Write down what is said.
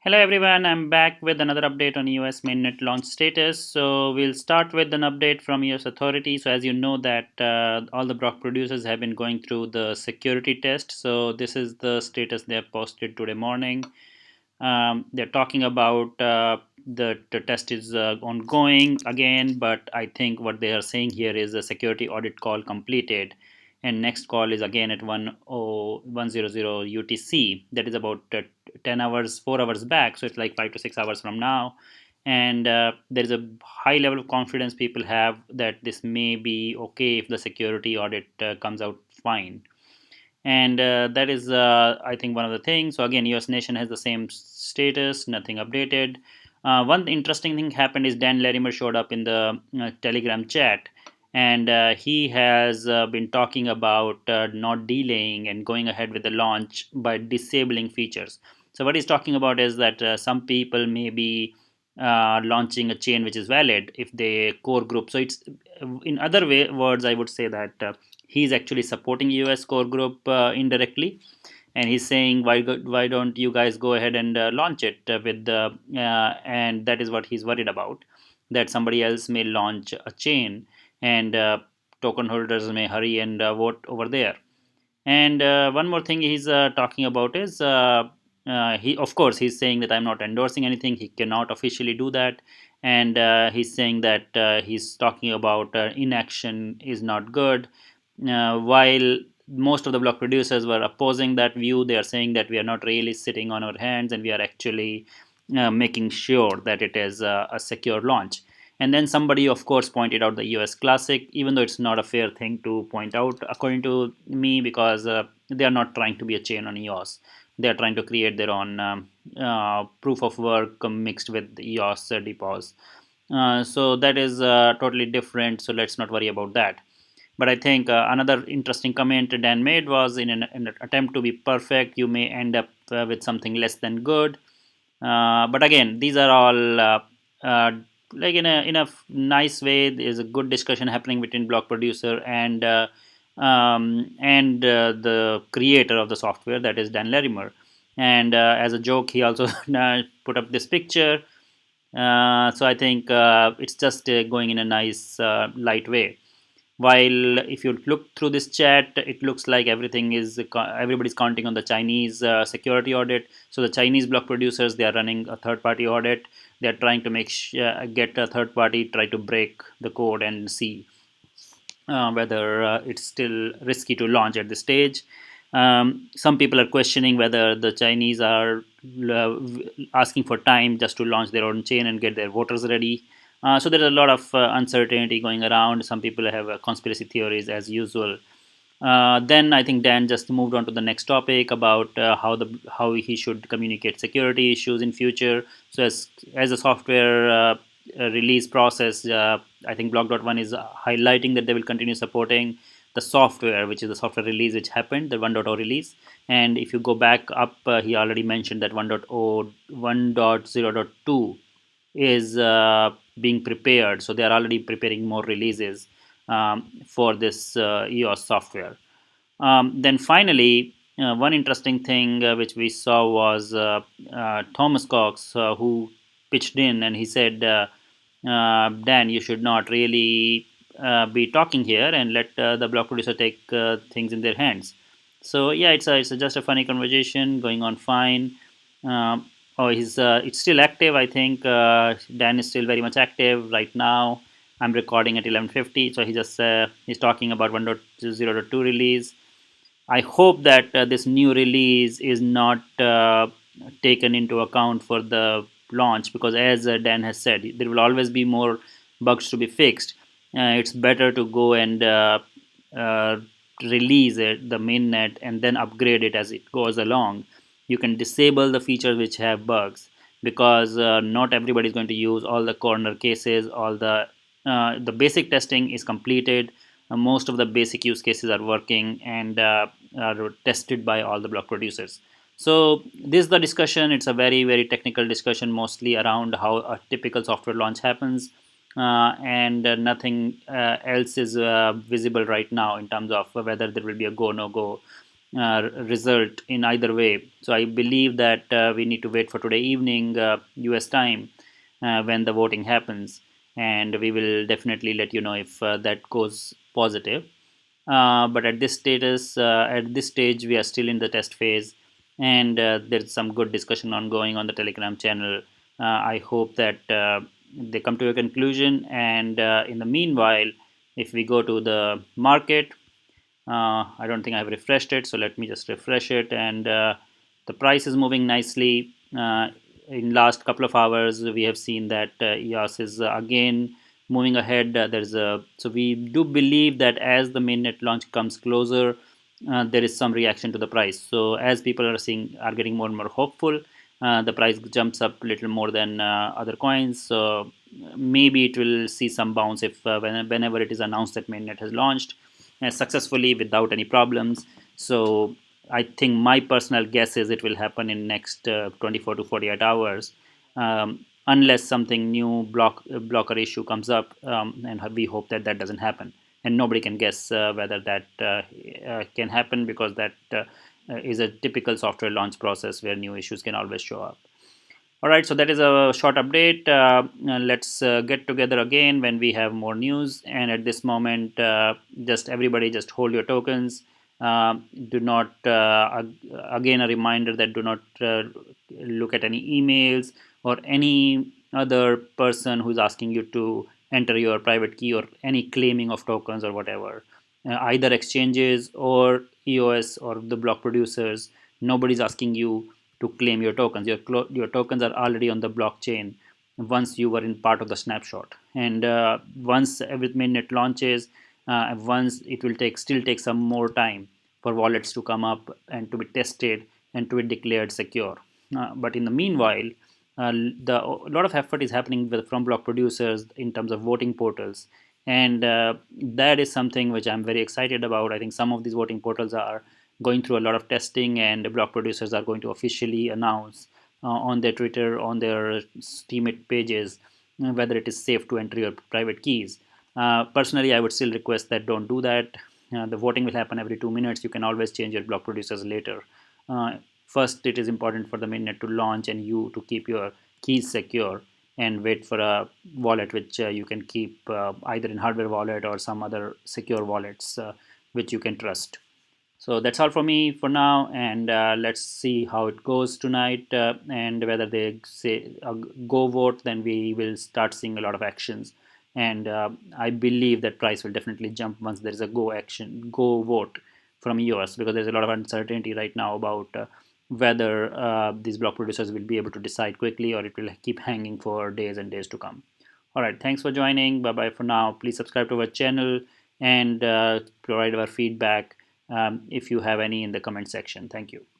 Hello everyone, I'm back with another update on EOS Main-net Launch status. So we'll start with an update from EOS authority. So as you know that all the block producers have been going through the security test. So this is the status they have posted today morning. They're talking about the test is ongoing again, but I think what they are saying here is a security audit call completed, and next call is again at 1:00 UTC. That is about 10 hours, 4 hours back. So it's like 5 to 6 hours from now. And there is a high level of confidence people have that this may be okay if the security audit comes out fine, and that is I think one of the things. So again, us nation has the same status, nothing updated. One interesting thing happened is Dan Larimer showed up in the telegram chat, and he has been talking about not delaying and going ahead with the launch by disabling features. So what he's talking about is that some people may be launching a chain which is valid if they core group. So it's, in other words, I would say that he's actually supporting US core group indirectly, and he's saying why don't you guys go ahead and launch it with the and that is what he's worried about, that somebody else may launch a chain, and token holders may hurry and vote over there. And one more thing he's talking about is he, of course, he's saying that I'm not endorsing anything. He cannot officially do that, and he's saying that he's talking about inaction is not good. While most of the block producers were opposing that view, they are saying that we are not really sitting on our hands and we are actually making sure that it is a secure launch. And then somebody, of course, pointed out the US Classic, even though it's not a fair thing to point out, according to me, because they are not trying to be a chain on EOS. They are trying to create their own proof of work mixed with EOS depots. So that is totally different. So let's not worry about that. But I think another interesting comment Dan made was, in an attempt to be perfect, you may end up with something less than good. But again, these are all like in a nice way. There's a good discussion happening between block producer and the creator of the software, that is Dan Larimer. And as a joke, he also put up this picture. So I think it's just going in a nice light way. While if you look through this chat, it looks like everybody's counting on the Chinese security audit. So the Chinese block producers, they are running a third party audit. They are trying to get a third party try to break the code and see whether it's still risky to launch at this stage. Some people are questioning whether the Chinese are asking for time just to launch their own chain and get their voters ready. So there's a lot of uncertainty going around. Some people have conspiracy theories as usual. Then I think Dan just moved on to the next topic about how he should communicate security issues in future. So as a software release process, I think Block.one is highlighting that they will continue supporting the software, which is the software release which happened, the 1.0 release. And if you go back up, he already mentioned that 1.0, 1.0.2 is being prepared. So they are already preparing more releases for this EOS software. Then finally, one interesting thing which we saw was Thomas Cox, who pitched in and he said, Dan, you should not really be talking here and let the block producer take things in their hands. So yeah, it's just a funny conversation going on fine. It's still active. I think Dan is still very much active right now. I'm recording at 11:50, so he's talking about 1.0.2 release. I hope that this new release is not taken into account for the launch, because, as Dan has said, there will always be more bugs to be fixed. It's better to go and uh, release it, the mainnet, and then upgrade it as it goes along. You can disable the features which have bugs, because not everybody is going to use all the corner cases. All the basic testing is completed. Most of the basic use cases are working and are tested by all the block producers. So this is the discussion. It's a very very technical discussion, mostly around how a typical software launch happens, and nothing else is visible right now in terms of whether there will be a go no go result in either way. So I believe that we need to wait for today evening US time when the voting happens, and we will definitely let you know if that goes positive. But at this stage, we are still in the test phase, and there's some good discussion ongoing on the Telegram channel. I hope that they come to a conclusion, and in the meanwhile, if we go to the market, I don't think I've refreshed it, so let me just refresh it. And the price is moving nicely. In last couple of hours, we have seen that EOS is again moving ahead. There's a So we do believe that as the mainnet launch comes closer, there is some reaction to the price. So as people are getting more and more hopeful, the price jumps up a little more than other coins. So maybe it will see some bounce if whenever it is announced that mainnet has launched successfully without any problems. So I think my personal guess is it will happen in next 24 to 48 hours, unless something new blocker issue comes up, and we hope that that doesn't happen. And nobody can guess whether that can happen, because that is a typical software launch process where new issues can always show up. All right, so that is a short update. Let's get together again when we have more news. And at this moment, just everybody just hold your tokens. Do not, again, a reminder that do not look at any emails or any other person who's asking you to enter your private key or any claiming of tokens or whatever. Either exchanges or EOS or the block producers, nobody's asking you to claim your tokens. Your tokens are already on the blockchain once you were in part of the snapshot. And once every mainnet launches, once it will take some more time for wallets to come up and to be tested and to be declared secure. But in the meanwhile, a lot of effort is happening from block producers in terms of voting portals, and that is something which I'm very excited about. I think some of these voting portals are going through a lot of testing, and block producers are going to officially announce on their Twitter, on their Steemit pages, whether it is safe to enter your private keys. Personally, I would still request that don't do that. The voting will happen every 2 minutes. You can always change your block producers later. First, it is important for the mainnet to launch and you to keep your keys secure and wait for a wallet which you can keep either in hardware wallet or some other secure wallets which you can trust. So that's all for me for now, and let's see how it goes tonight. And whether they say go vote, then we will start seeing a lot of actions. And I believe that price will definitely jump once there is a go vote from EOS, because there's a lot of uncertainty right now about whether these block producers will be able to decide quickly or it will keep hanging for days and days to come. All right, thanks for joining. Bye bye for now. Please subscribe to our channel and provide our feedback if you have any in the comment section. Thank you.